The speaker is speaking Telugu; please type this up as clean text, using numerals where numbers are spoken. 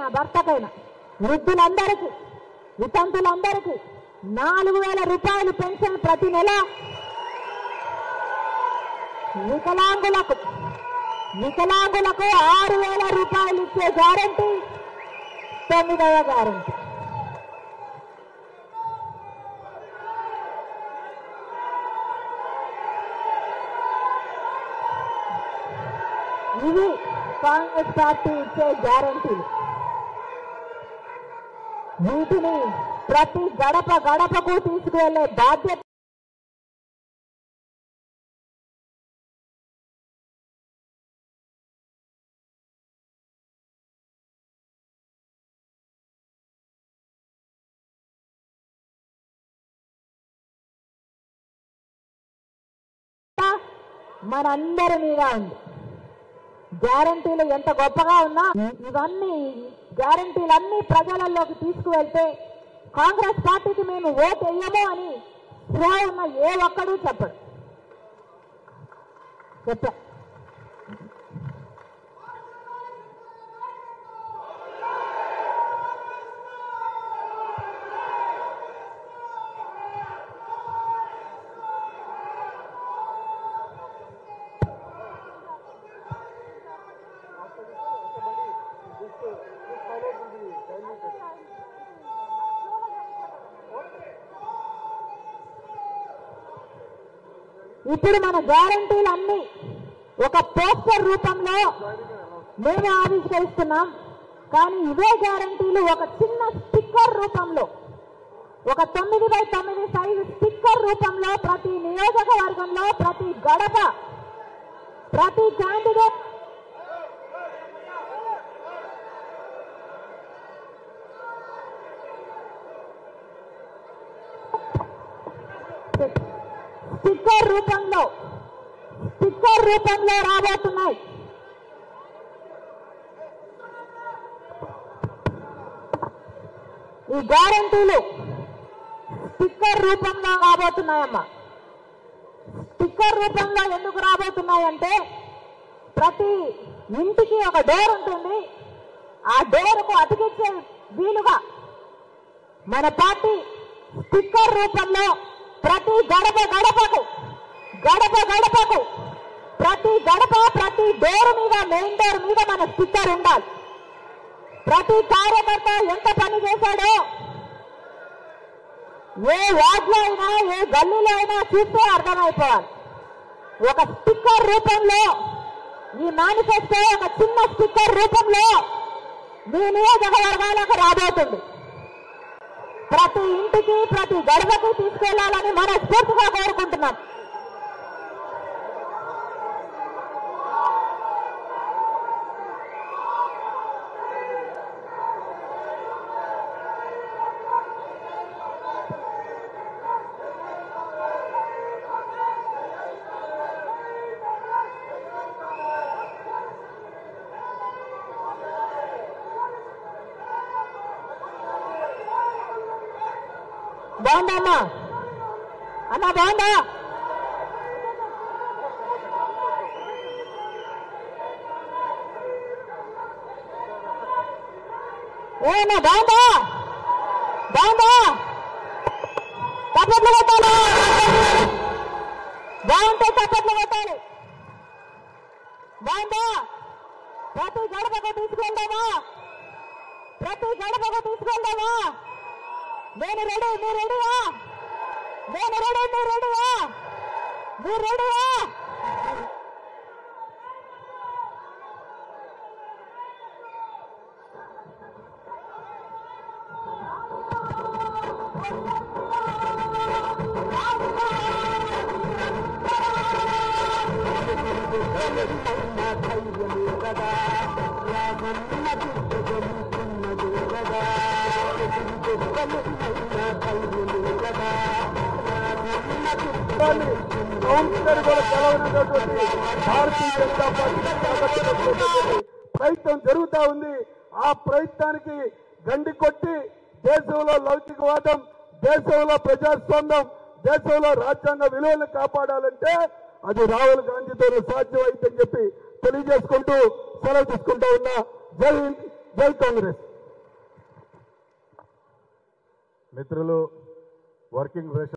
బిడ్డకైనా భర్తకైనా వృద్ధులందరికీ వితంతులందరికీ 4,000 రూపాయలు పెన్షన్ ప్రతి నెల, వికలాంగులకు 6,000 రూపాయలు ఇచ్చే గ్యారంటీ 9వ గ్యారంటీ. ఇవి కాంగ్రెస్ పార్టీ ఇచ్చే గ్యారంటీలు. వీటిని ప్రతి గడప గడపకు తీసుకువెళ్లే బాధ్యత మనందరి మీద ఉంది. గ్యారంటీలు ఎంత గొప్పగా ఉన్నా ఇవన్నీ గ్యారంటీలన్నీ ప్రజలలోకి తీసుకువెళ్తే కాంగ్రెస్ పార్టీకి మేము ఓటు వేయము అని స్పృహ ఉన్న ఏ ఒక్కడూ చెప్పడు. ఇప్పుడు మన గ్యారంటీలన్నీ ఒక పోస్టర్ రూపంలో మేము ఆవిష్కరిస్తున్నాం. కానీ ఇవే గ్యారంటీలు ఒక చిన్న స్టిక్కర్ రూపంలో, ఒక 9x9 సైజు స్టిక్కర్ రూపంలో ప్రతి నియోజకవర్గంలో ప్రతి గడప ప్రతి క్యాండిడేట్ స్టిక్కర్ రూపంలో రాబోతున్నాయి. ఈ గ్యారంటీలు స్టిక్కర్ రూపంలో రాబోతున్నాయమ్మా. స్టిక్కర్ రూపంలో ఎందుకు రాబోతున్నాయంటే ప్రతి ఇంటికి ఒక డోర్ ఉంటుంది. ఆ డోర్కు అతికించే వీలుగా మన పార్టీ స్టిక్కర్ రూపంలో ప్రతి గడప గడపకు ప్రతి డోర్ మీద, మెయిన్ డోర్ మీద మన స్టిక్కర్ ఉండాలి. ప్రతి కార్యకర్త ఎంత పని చేశాడో ఏ వార్డులో అయినా ఏ గల్లీలో అయినా చూస్తే అర్థమైపోవాలి. ఒక స్టిక్కర్ రూపంలో ఈ మేనిఫెస్టో ఒక చిన్న స్టిక్కర్ రూపంలో మీ నియోజకవర్గాలకు రాబోతుంది. ప్రతి ఇంటికి ప్రతి గడపకి తీసుకెళ్లాలని మనస్ఫూర్తిగా కోరుకుంటున్నాం. బాగుందా అమ్మా? అన్నా బాగుందా? ఏమన్నా బాగుందా? చప్పట్లు కొట్టాలి. బాగుంటే చప్పట్లు కొట్టాలి. బాగుందా? ప్రతి గడపకు తీసుకెళ్దామా? నేను రెడీ, మీరు రెడీయా? మీరు రెడీయా? భారతీయ జనతా పార్టీ ప్రయత్నం జరుగుతా ఉంది. ఆ ప్రయత్నానికి గండి కొట్టి దేశంలో లౌకికవాదం, దేశంలో ప్రజాస్వామ్యం, దేశంలో రాజ్యాంగ విలువలను కాపాడాలంటే అది రాహుల్ గాంధీతో సాధ్యం అయితని చెప్పి తెలియజేసుకుంటూ సెలవు తీసుకుంటా ఉన్నా. జై హింద్, జై కాంగ్రెస్. మిత్రులు వర్కింగ్ ప్రెషర్